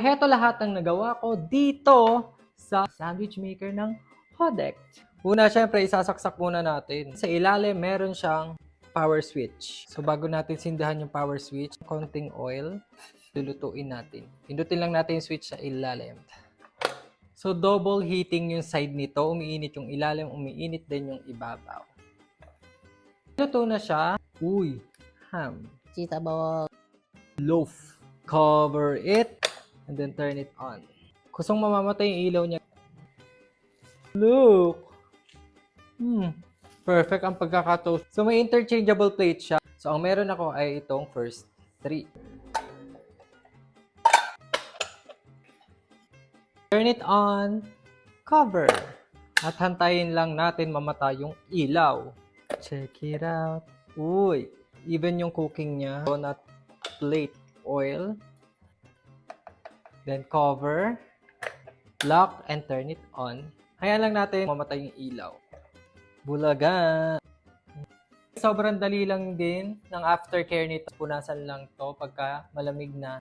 Heto lahat ng nagawa ko dito sa sandwich maker ng Hodect. Una, syempre, isasaksak muna natin. Sa ilalim, meron siyang power switch. So, bago natin sindahan yung power switch, konting oil, lulutuin natin. Pindutin lang natin yung switch sa ilalim. So, double heating yung side nito. Umiinit yung ilalim, umiinit din yung ibabaw. Luto na siya. Uy, ham. Cheetah ball. Loaf. Cover it. And then turn it on. Kusang mamamatay yung ilaw niya. Look! Perfect ang pagkakatoast. So may interchangeable plate siya. So ang meron ako ay itong first 3. Turn it on. Cover. At hantayin lang natin mamatay yung ilaw. Check it out. Uy! Even yung cooking niya. Donut plate oil. Then cover, lock, and turn it on. Hayaan lang natin mamatay yung ilaw. Bulaga! Sobrang dali lang din ng aftercare nito. Punasan lang to pagka malamig na.